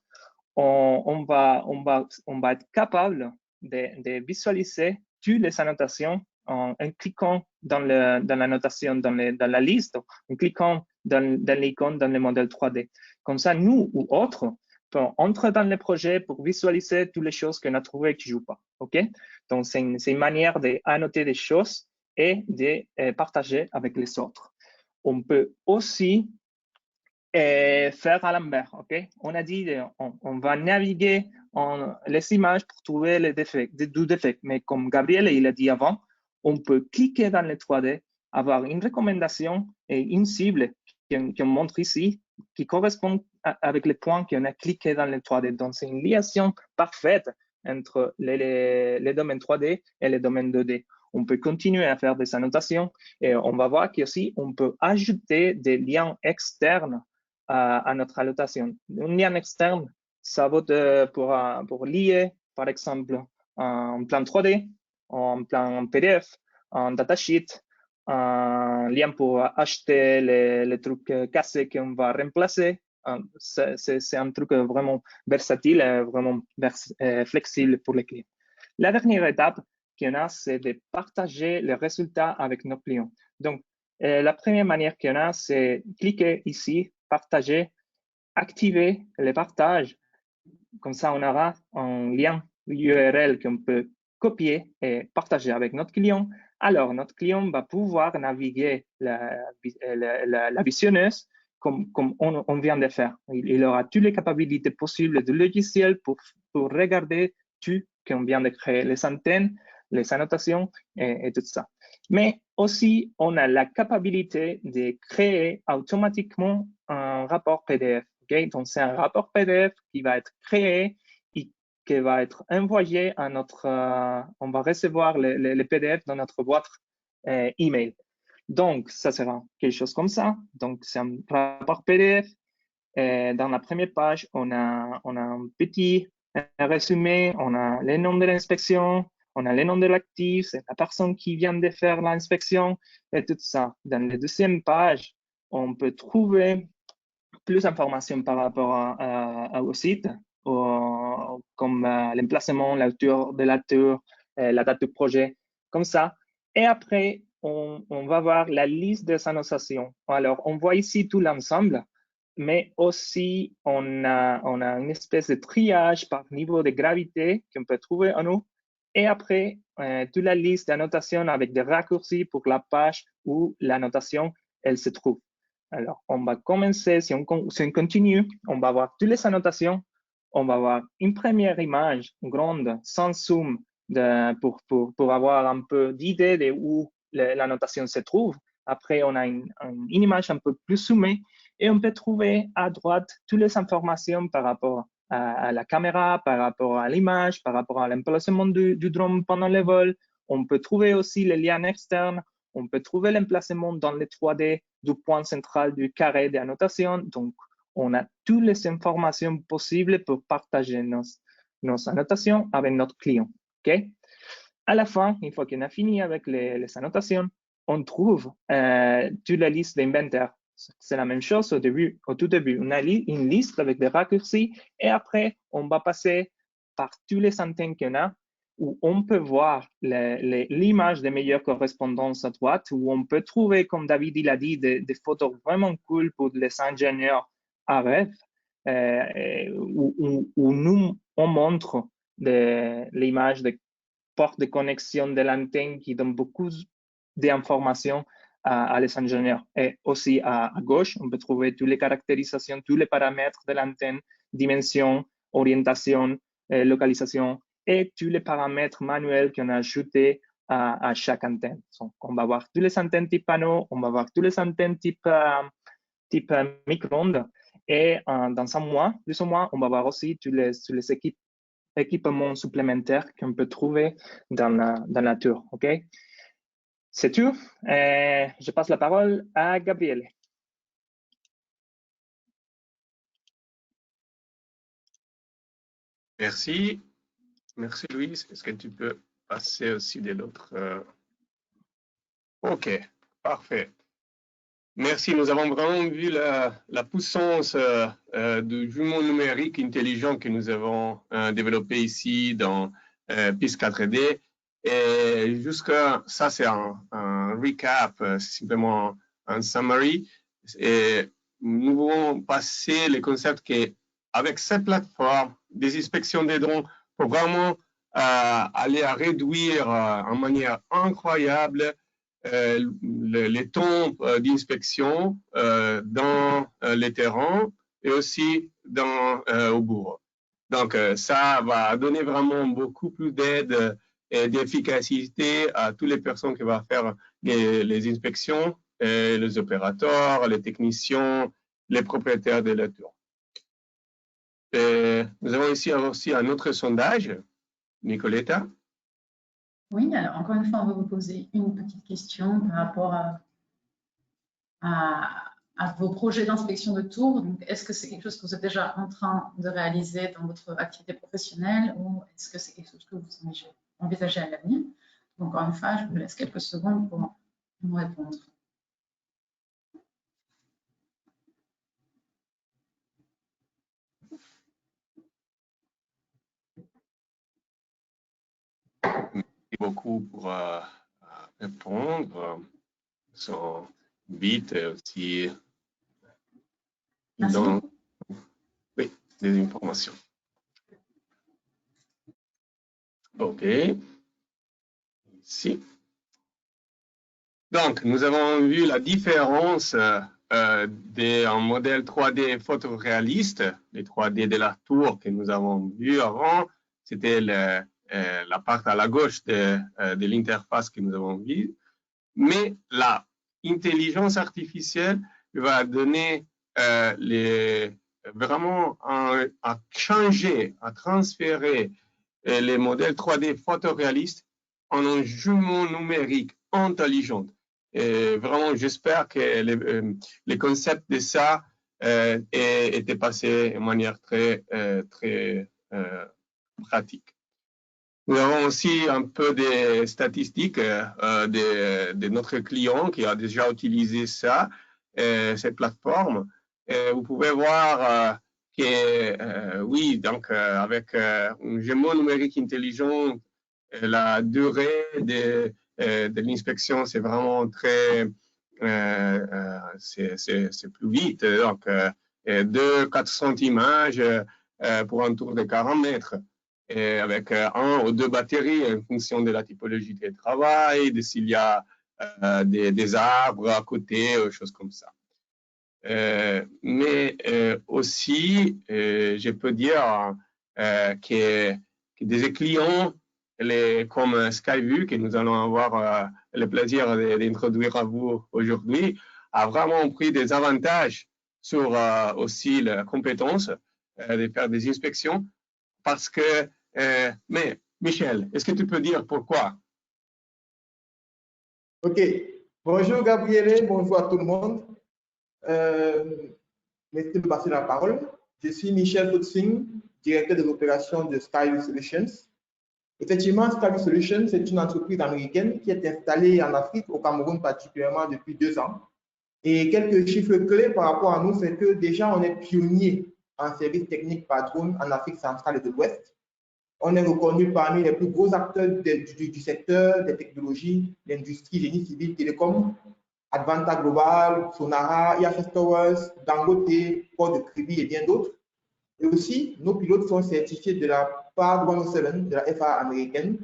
on va être capable de visualiser toutes les annotations en cliquant dans l'annotation, dans la liste, en cliquant dans l'icône dans le modèle 3D. Comme ça, nous ou autres, on entre dans le projet pour visualiser toutes les choses qu'on a trouvées qui ne jouent pas. Okay? Donc, c'est une manière d'annoter des choses et de partager avec les autres. On peut aussi faire à l'envers. Okay? On a dit on va naviguer les images pour trouver les défauts, mais comme Gabriel il a dit avant, on peut cliquer dans le 3D, avoir une recommandation et une cible qu'on montre ici qui correspond avec les points qu'on a cliqués dans le 3D. Donc, c'est une liaison parfaite entre les domaines 3D et les domaines 2D. On peut continuer à faire des annotations et on va voir qu'aussi, on peut ajouter des liens externes à notre annotation. Un lien externe, ça vaut pour lier, par exemple, un plan 3D, un plan PDF, un datasheet, un lien pour acheter les trucs cassés qu'on va remplacer. C'est un truc vraiment versatile et vraiment flexible pour les clients. La dernière étape qu'on a, c'est de partager les résultats avec nos clients. Donc, la première manière qu'on a, c'est cliquer ici, partager, activer le partage. Comme ça, on aura un lien URL qu'on peut copier et partager avec notre client. Alors, notre client va pouvoir naviguer la visionneuse comme on vient de faire. Il aura toutes les capacités possibles du logiciel pour regarder tout qu'on vient de créer, les antennes, les annotations et tout ça. Mais aussi, on a la capacité de créer automatiquement un rapport PDF. Okay? Donc, c'est un rapport PDF qui va être créé et qui va être envoyé à notre... on va recevoir les PDF dans notre boîte email. Donc, ça sera quelque chose comme ça. Donc, c'est un rapport PDF. Dans la première page, on a un petit résumé, on a le nom de l'inspection, on a le nom de l'actif, c'est la personne qui vient de faire l'inspection et tout ça. Dans la deuxième page, on peut trouver plus d'informations par rapport au site, comme l'emplacement, la hauteur de la tour, la date du projet, comme ça. Et après, on va voir la liste des annotations. Alors, on voit ici tout l'ensemble, mais aussi on a une espèce de triage par niveau de gravité qu'on peut trouver en haut. Et après, toute la liste d'annotations avec des raccourcis pour la page où l'annotation, elle se trouve. Alors, on va commencer, si on continue, on va voir toutes les annotations. On va voir une première image grande, sans zoom, pour avoir un peu d'idée de où l'annotation se trouve. Après, on a une image un peu plus zoomée et on peut trouver à droite toutes les informations par rapport à la caméra, par rapport à l'image, par rapport à l'emplacement du drone pendant le vol. On peut trouver aussi les liens externes. On peut trouver l'emplacement dans le 3D du point central du carré d'annotation. Donc, on a toutes les informations possibles pour partager nos annotations avec notre client. Okay? À la fin, une fois qu'on a fini avec les annotations, on trouve toute la liste d'inventaire. C'est la même chose au tout début. On a une liste avec des raccourcis et après, on va passer par toutes les antennes qu'on a où on peut voir l'image des meilleures correspondances à droite, où on peut trouver, comme David il a dit, des photos vraiment cool pour les ingénieurs à rêve, où nous, on montre l'image de porte de connexion de l'antenne qui donne beaucoup d'informations à les ingénieurs. Et aussi à gauche, on peut trouver toutes les caractérisations, tous les paramètres de l'antenne, dimension, orientation, localisation et tous les paramètres manuels qu'on a ajoutés à chaque antenne. Donc, on va voir toutes les antennes type panneau, on va voir toutes les antennes type micro-ondes et dans un mois, plus ou moins, on va voir aussi tous les équipements supplémentaires qu'on peut trouver dans la tour. OK? C'est tout. Je passe la parole à Gabriel. Merci. Merci, Louise. Est-ce que tu peux passer aussi de l'autre? OK, parfait. Merci. Nous avons vraiment vu la puissance du jumeau numérique intelligent que nous avons développé ici dans PIS 4D. Et jusqu'à ça, c'est un recap, simplement un summary. Et nous voulons passer les concepts qu'avec cette plateforme des inspections des drones, pour vraiment aller à réduire en manière incroyable les temps d'inspection dans les terrains et aussi au bureau. Donc, ça va donner vraiment beaucoup plus d'aide et d'efficacité à toutes les personnes qui vont faire les inspections, les opérateurs, les techniciens, les propriétaires de la tour. Nous avons ici aussi un autre sondage. Nicoletta? Oui, alors encore une fois, on va vous poser une petite question par rapport à vos projets d'inspection de tours. Donc, est-ce que c'est quelque chose que vous êtes déjà en train de réaliser dans votre activité professionnelle ou est-ce que c'est quelque chose que vous envisagez à l'avenir? Donc, encore une fois, je vous laisse quelques secondes pour nous répondre. Merci beaucoup pour répondre. Son vite aussi dans oui, des informations. OK. Ici. Donc, nous avons vu la différence d'un modèle 3D photoréaliste, les 3D de la tour que nous avons vu avant. C'était la part à la gauche de l'interface que nous avons vue. Mais l'intelligence artificielle va donner vraiment à changer, à transférer les modèles 3D photoréalistes en un jumeau numérique intelligent. Et vraiment, j'espère que les concepts de ça étaient passés de manière très pratique. Nous avons aussi un peu des statistiques de notre client qui a déjà utilisé ça, cette plateforme. Vous pouvez voir que, oui, donc avec un jumeau numérique intelligent, la durée de l'inspection, c'est vraiment très, c'est plus vite. Donc, 200-400 images pour un tour de 40 mètres. Et avec 1 ou 2 batteries en fonction de la typologie de travail, de s'il y a des arbres à côté, choses comme ça. Mais aussi, je peux dire que des clients comme Skyview, que nous allons avoir le plaisir d'introduire à vous aujourd'hui, a vraiment pris des avantages sur aussi la compétence de faire des inspections parce que, mais Michel, est-ce que tu peux dire pourquoi? OK. Bonjour Gabriele, bonjour à tout le monde. Merci de me passer la parole. Je suis Michel Futsing, directeur des opérations de Skyview Solutions. Effectivement, Skyview Solutions, c'est une entreprise américaine qui est installée en Afrique, au Cameroun particulièrement, depuis 2 ans. Et quelques chiffres clés par rapport à nous, c'est que déjà, on est pionnier en services techniques par drone en Afrique centrale et de l'Ouest. On est reconnu parmi les plus gros acteurs du secteur des technologies, l'industrie, génie civil, télécom, Advanta Global, Sonara, IHS Towers, Dangote, Port de Kribi et bien d'autres. Et aussi, nos pilotes sont certifiés de la part 107 de la FAA américaine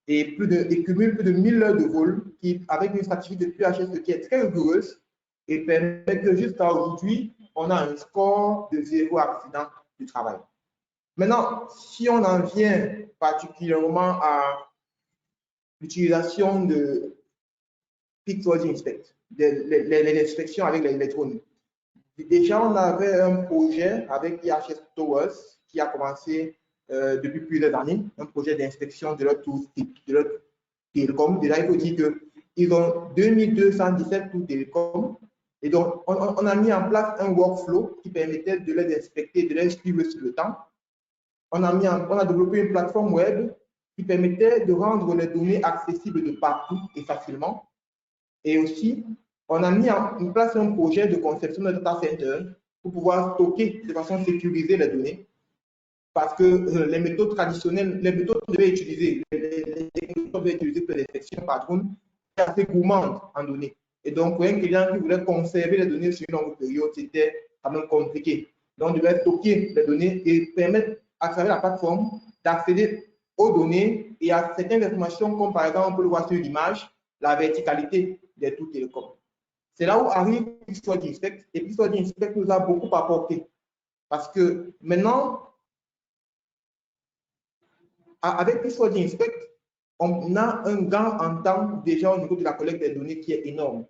et cumulent plus de 1000 heures de vol avec une statistique de QHS qui est très rigoureuse et permet que jusqu'à aujourd'hui, on a un score de 0 accident du travail. Maintenant, si on en vient particulièrement à l'utilisation de Pixel Inspect, les inspections avec les drones. Déjà, on avait un projet avec IHS Towers qui a commencé depuis plusieurs années, un projet d'inspection de leur télécom. Déjà, il faut dire qu'ils ont 2217 tours télécom. Et donc, on a mis en place un workflow qui permettait de les inspecter, de les suivre sur le temps. On a développé une plateforme web qui permettait de rendre les données accessibles de partout et facilement. Et aussi, on a mis en place un projet de conception de data center pour pouvoir stocker de façon sécurisée les données. Parce que les méthodes traditionnelles, les méthodes qu'on devait utiliser, les techniques qu'on devait utiliser pour l'inspection par drone, c'est assez gourmande en données. Et donc, pour un client qui voulait conserver les données sur une longue période, c'était quand même compliqué. Donc, on devait stocker les données et permettre à travers la plateforme d'accéder aux données et à certaines informations, comme par exemple, on peut le voir sur l'image, la verticalité des tours télécoms. C'est là où arrive Pixel Inspect. Et Pixel Inspect nous a beaucoup apporté. Parce que maintenant, avec Pixel Inspect, on a un gain en temps déjà au niveau de la collecte des données qui est énorme.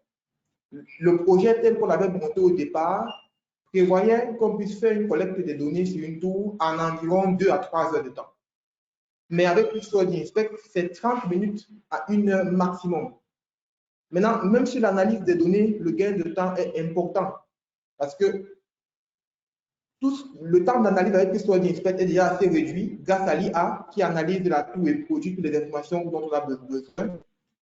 Le projet tel qu'on l'avait monté au départ prévoyait qu'on puisse faire une collecte des données sur une tour en environ 2 à 3 heures de temps. Mais avec Pixel Inspect, c'est 30 minutes à 1 heure maximum. Maintenant, même sur l'analyse des données, le gain de temps est important parce que le temps d'analyse avec Pixel Inspect est déjà assez réduit grâce à l'IA qui analyse la tour et produit toutes les informations dont on a besoin.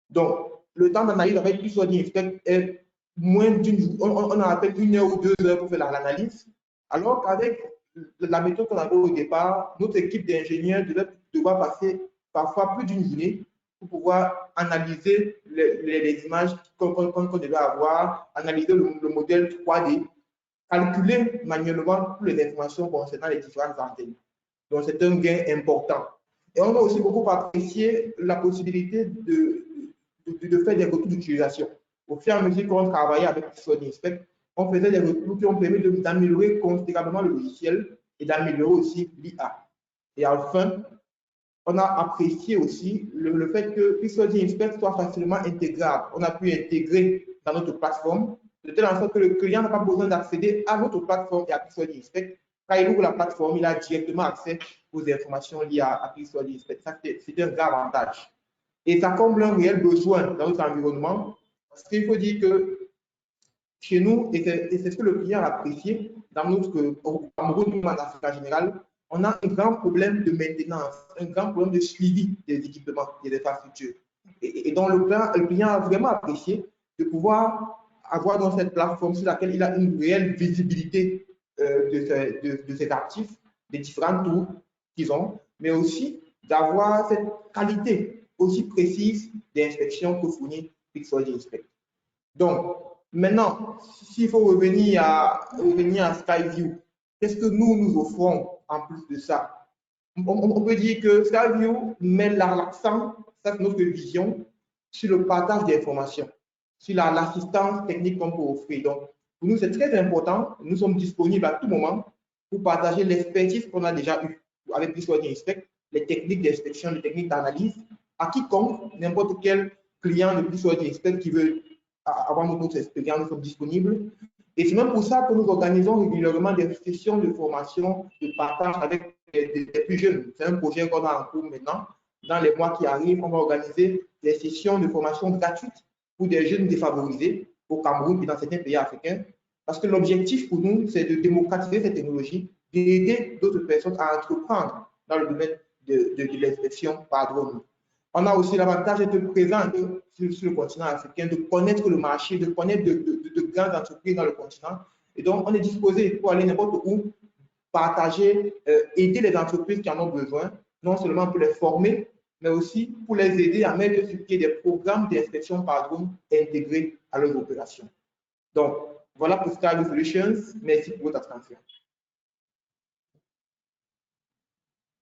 Donc, le temps d'analyse avec Pixel Inspect est moins d'une, on a à peine 1 heure ou 2 heures pour faire l'analyse, alors qu'avec la méthode qu'on avait au départ, notre équipe d'ingénieurs devra passer parfois plus d'une journée pour pouvoir analyser les images qu'on devait avoir, analyser le modèle 3D, calculer manuellement toutes les informations concernant les différentes antennes. Donc, c'est un gain important. Et on a aussi beaucoup apprécié la possibilité de faire des retours d'utilisation. Au fur et à mesure qu'on travaillait avec Pixel Inspect, on faisait des retours qui ont permis d'améliorer considérablement le logiciel et d'améliorer aussi l'IA. Et enfin, on a apprécié aussi le fait que Pixel Inspect soit facilement intégrable. On a pu intégrer dans notre plateforme, de telle sorte que le client n'a pas besoin d'accéder à notre plateforme et à Pixel Inspect. Quand il ouvre la plateforme, il a directement accès aux informations liées à Pixel Inspect. Ça, c'est un grand avantage. Et ça comble un réel besoin dans notre environnement. Parce qu'il faut dire que chez nous, et c'est ce que le client a apprécié, dans notre Cameroun, en Afrique en général, on a un grand problème de maintenance, un grand problème de suivi des équipements et des infrastructures. Et donc, le client a vraiment apprécié de pouvoir avoir dans cette plateforme sur laquelle il a une réelle visibilité de ses actifs, des différents tours qu'ils ont, mais aussi d'avoir cette qualité aussi précise d'inspection que fournit Pixel Inspect. Donc, maintenant, s'il faut revenir à Skyview, qu'est-ce que nous offrons en plus de ça? On peut dire que Skyview met l'accent, ça c'est notre vision, sur le partage d'informations, sur l'assistance technique qu'on peut offrir. Donc, pour nous, c'est très important. Nous sommes disponibles à tout moment pour partager l'expertise qu'on a déjà eue avec Pixel Inspect, les techniques d'inspection, les techniques d'analyse, à quiconque, n'importe quel client de Pixel Inspect qui veut avoir notre expérience, nous sommes disponibles. Et c'est même pour ça que nous organisons régulièrement des sessions de formation, de partage avec des plus jeunes. C'est un projet qu'on a en cours maintenant. Dans les mois qui arrivent, on va organiser des sessions de formation gratuites pour des jeunes défavorisés au Cameroun et dans certains pays africains. Parce que l'objectif pour nous, c'est de démocratiser cette technologie, d'aider d'autres personnes à entreprendre dans le domaine de l'inspection par drone. On a aussi l'avantage d'être présent sur le continent africain, de connaître le marché, de connaître de grandes entreprises dans le continent. Et donc, on est disposé pour aller n'importe où, partager, aider les entreprises qui en ont besoin, non seulement pour les former, mais aussi pour les aider à mettre sur pied des programmes d'inspection par drone intégrés à leurs opérations. Donc, voilà pour Sky Solutions. Merci pour votre attention.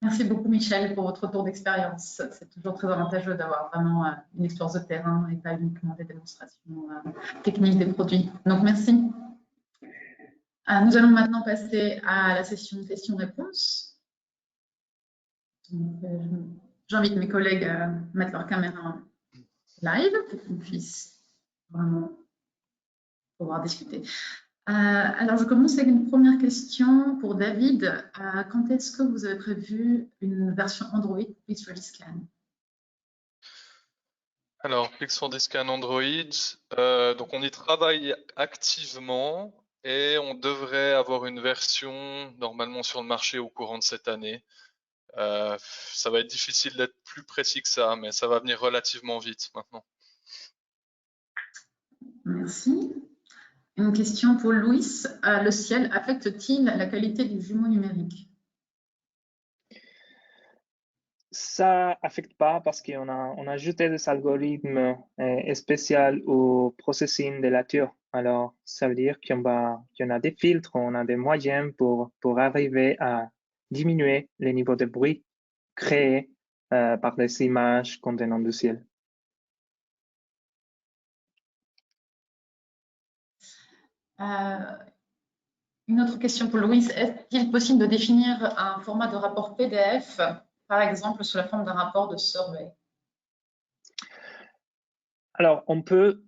Merci beaucoup, Michel, pour votre retour d'expérience. C'est toujours très avantageux d'avoir vraiment une expérience de terrain et pas uniquement des démonstrations techniques des produits. Donc, merci. Nous allons maintenant passer à la session questions-réponses. J'invite mes collègues à mettre leur caméra live pour qu'on puisse vraiment pouvoir discuter. Alors, je commence avec une première question pour David. Quand est-ce que vous avez prévu une version Android pour Pix4D-Scan? Alors, Pix4D-Scan Android, donc on y travaille activement et on devrait avoir une version normalement sur le marché au courant de cette année. Ça va être difficile d'être plus précis que ça, mais ça va venir relativement vite maintenant. Merci. Une question pour Louis. Le ciel affecte-t-il la qualité du jumeau numérique? Ça n'affecte pas parce qu'on a ajouté des algorithmes spéciaux au processing de la nature. Alors, ça veut dire qu'il y en a des filtres, on a des moyens pour arriver à diminuer les niveaux de bruit créés par les images contenant du ciel. Une autre question pour Louis. Est-il possible de définir un format de rapport PDF, par exemple, sous la forme d'un rapport de survey? Alors, on peut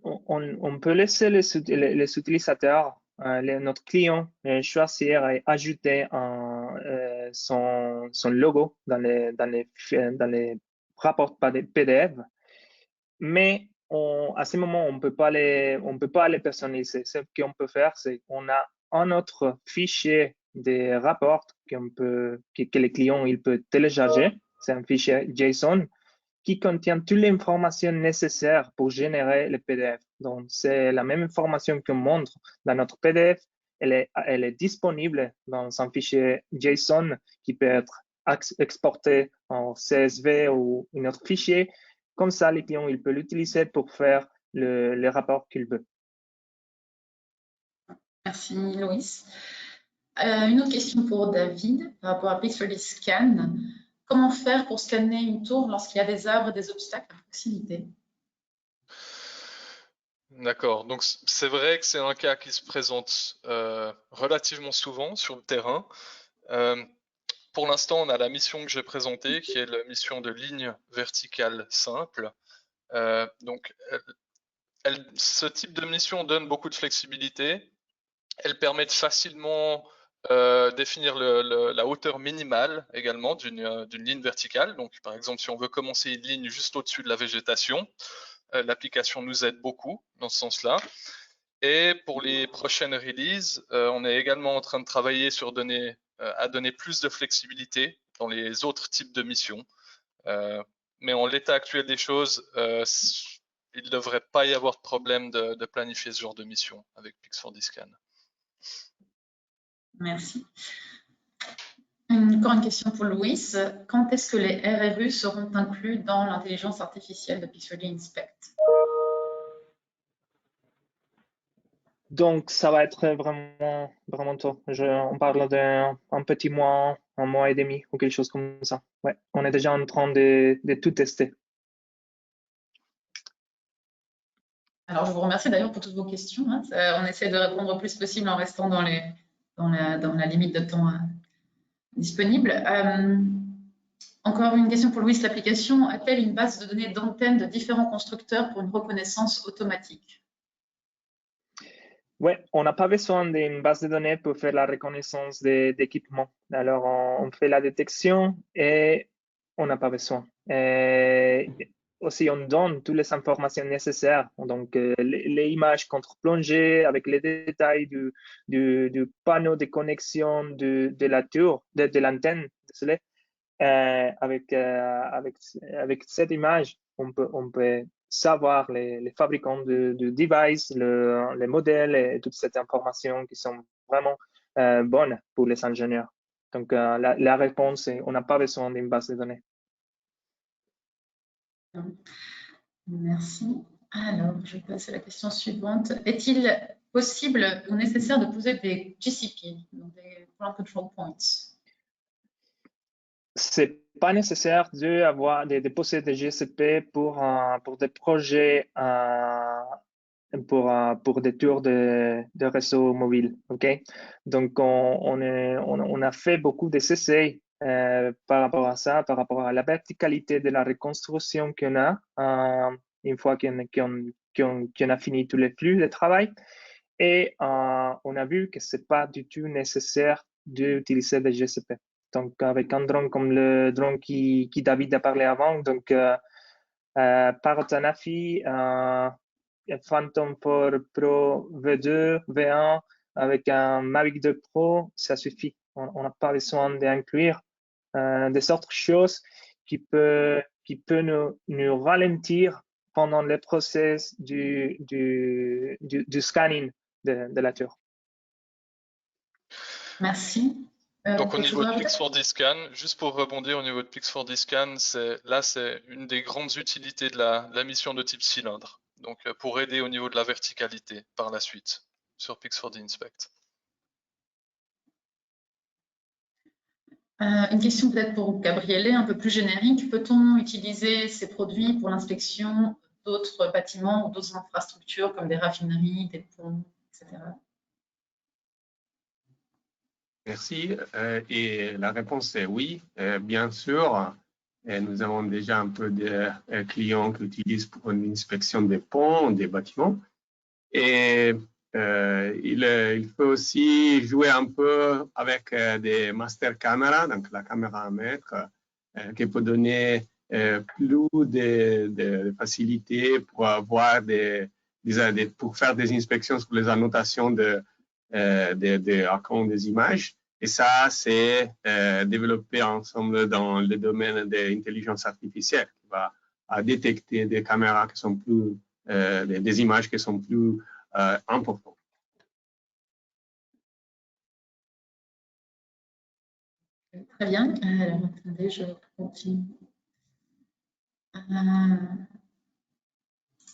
laisser les utilisateurs, notre client, choisir et ajouter son logo dans les rapports PDF, mais à ce moment, on peut pas les personnaliser. Ce qu'on peut faire, c'est qu'on a un autre fichier des rapports que le client il peut télécharger. C'est un fichier JSON qui contient toutes les informations nécessaires pour générer le PDF. Donc, c'est la même information qu'on montre dans notre PDF. Elle est disponible dans un fichier JSON qui peut être exporté en CSV ou un autre fichier. Comme ça, le client il peut l'utiliser pour faire le rapport qu'il veut. Merci, Louis. Une autre question pour David par rapport à Pix4D-Scan. Comment faire pour scanner une tour lorsqu'il y a des arbres et des obstacles à proximité? D'accord, donc c'est vrai que c'est un cas qui se présente relativement souvent sur le terrain. Pour l'instant, on a la mission que j'ai présentée, qui est la mission de ligne verticale simple. Donc, ce type de mission donne beaucoup de flexibilité. Elle permet de facilement définir la hauteur minimale également d'une ligne verticale. Donc, par exemple, si on veut commencer une ligne juste au-dessus de la végétation, l'application nous aide beaucoup dans ce sens-là. Et pour les prochaines releases, on est également en train de travailler sur à donner plus de flexibilité dans les autres types de missions. Mais en l'état actuel des choses, il ne devrait pas y avoir de problème de planifier ce genre de mission avec Pix4D-Scan. Merci. Encore une question pour Louis. Quand est-ce que les RRU seront inclus dans l'intelligence artificielle de Pix4D-Inspect? Donc, ça va être vraiment tôt. On parle d'un petit mois, un mois et demi ou quelque chose comme ça. Ouais, on est déjà en train de tout tester. Alors, je vous remercie d'ailleurs pour toutes vos questions. On essaie de répondre le plus possible en restant dans la limite de temps disponible. Encore une question pour Louis. L'application a-t-elle une base de données d'antennes de différents constructeurs pour une reconnaissance automatique? Oui, on n'a pas besoin d'une base de données pour faire la reconnaissance d'équipement. Alors, on fait la détection et on n'a pas besoin. aussi on donne toutes les informations nécessaires, donc les images contre-plongées avec les détails du panneau de connexion de la tour, de l'antenne, désolé. Avec cette image, on peut savoir les fabricants de devices, les modèles et toutes ces informations qui sont vraiment bonnes pour les ingénieurs. Donc, la réponse est on n'a pas besoin d'une base de données. Merci. Alors, je vais passer à la question suivante. Est-il possible ou nécessaire de poser des GCP, donc des Ground Control Points? C'est pas nécessaire de poser des GCP pour des projets pour des tours de réseau mobile, ok? Donc on a fait beaucoup d'essais par rapport à ça, par rapport à la verticalité de la reconstruction qu'on a une fois qu'on a fini tous les flux de travail, et on a vu que c'est pas du tout nécessaire d'utiliser des GCP. Donc, avec un drone comme le drone qui David a parlé avant, donc Parrot Anafi, Phantom 4 Pro V2, V1, avec un Mavic 2 Pro, ça suffit. On n'a pas besoin d'inclure des autres choses qui peut nous ralentir pendant le process du scanning de la tour. Merci. Donc au niveau de Pix4D juste pour rebondir au niveau de Pix4D, c'est une des grandes utilités de la mission de type cylindre. Donc pour aider au niveau de la verticalité par la suite sur Pix4D Inspect. Une question peut-être pour Gabriele, un peu plus générique. Peut-on utiliser ces produits pour l'inspection d'autres bâtiments ou d'autres infrastructures comme des raffineries, des ponts, etc.? Merci. Et la réponse est oui, bien sûr. Et nous avons déjà un peu de clients qui utilisent pour une inspection des ponts, des bâtiments. Et il faut aussi jouer un peu avec des master caméras, donc la caméra à mètre, qui peut donner plus de facilité pour avoir pour faire des inspections sur les annotations des images. Et ça, c'est développé ensemble dans le domaine de l'intelligence artificielle, qui va détecter des caméras qui sont plus, des images qui sont plus importantes. Très bien. Alors, attendez, je continue.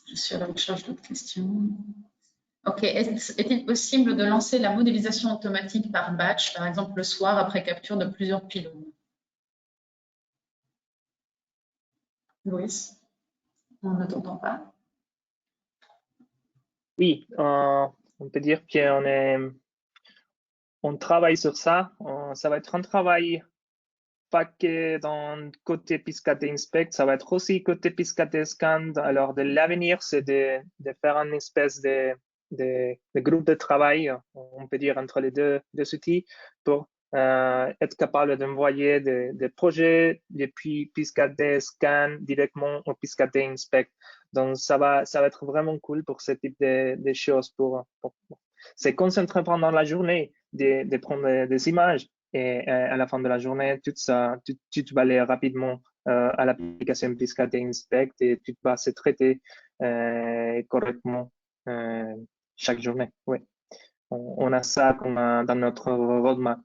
Je suis à la recherche d'autres questions. OK. Est-il possible de lancer la modélisation automatique par batch, par exemple le soir après capture de plusieurs pylônes? Louis, on ne t'entend pas. Oui, on peut dire qu'on travaille sur ça. Ça va être un travail pas que dans le côté Piscate Inspect, ça va être aussi côté Piscate Scan. Alors, de l'avenir, c'est de faire une espèce de groupe de travail, on peut dire, entre les deux outils pour être capable d'envoyer des projets depuis Piscate Scan directement au Piscate Inspect. Donc, ça va être vraiment cool pour ce type de choses. Pour se concentrer pendant la journée, de prendre des images. Et à la fin de la journée, tout ça, tu vas aller rapidement à l'application Piscate Inspect et tu vas se traiter correctement chaque journée. Oui, on a ça comme dans notre roadmap.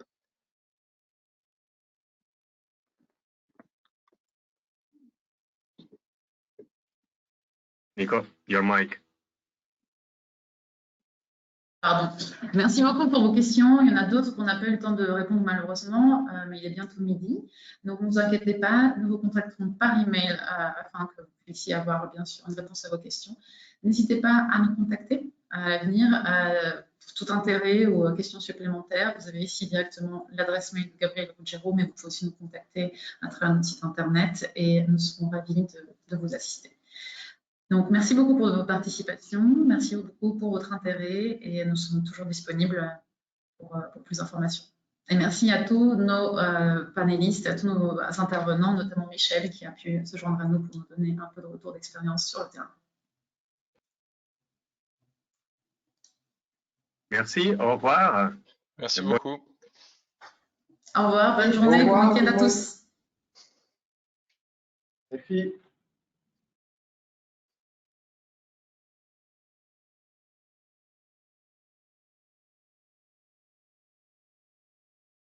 Nico, your mic. Pardon. Merci beaucoup pour vos questions. Il y en a d'autres qu'on n'a pas eu le temps de répondre malheureusement, mais il est bientôt midi. Donc, ne vous inquiétez pas, nous vous contacterons par email afin que vous puissiez avoir bien sûr une réponse à vos questions. N'hésitez pas à nous contacter à l'avenir pour tout intérêt ou questions supplémentaires. Vous avez ici directement l'adresse mail de Gabriel Ruggiero, mais vous pouvez aussi nous contacter à travers notre site internet et nous serons ravis de vous assister. Donc, merci beaucoup pour votre participation, merci beaucoup pour votre intérêt et nous sommes toujours disponibles pour plus d'informations. Et merci à tous nos panélistes, à tous nos intervenants, notamment Michel, qui a pu se joindre à nous pour nous donner un peu de retour d'expérience sur le terrain. Merci, au revoir. Merci beaucoup. Au revoir, bonne journée, bon week-end à tous. Et puis,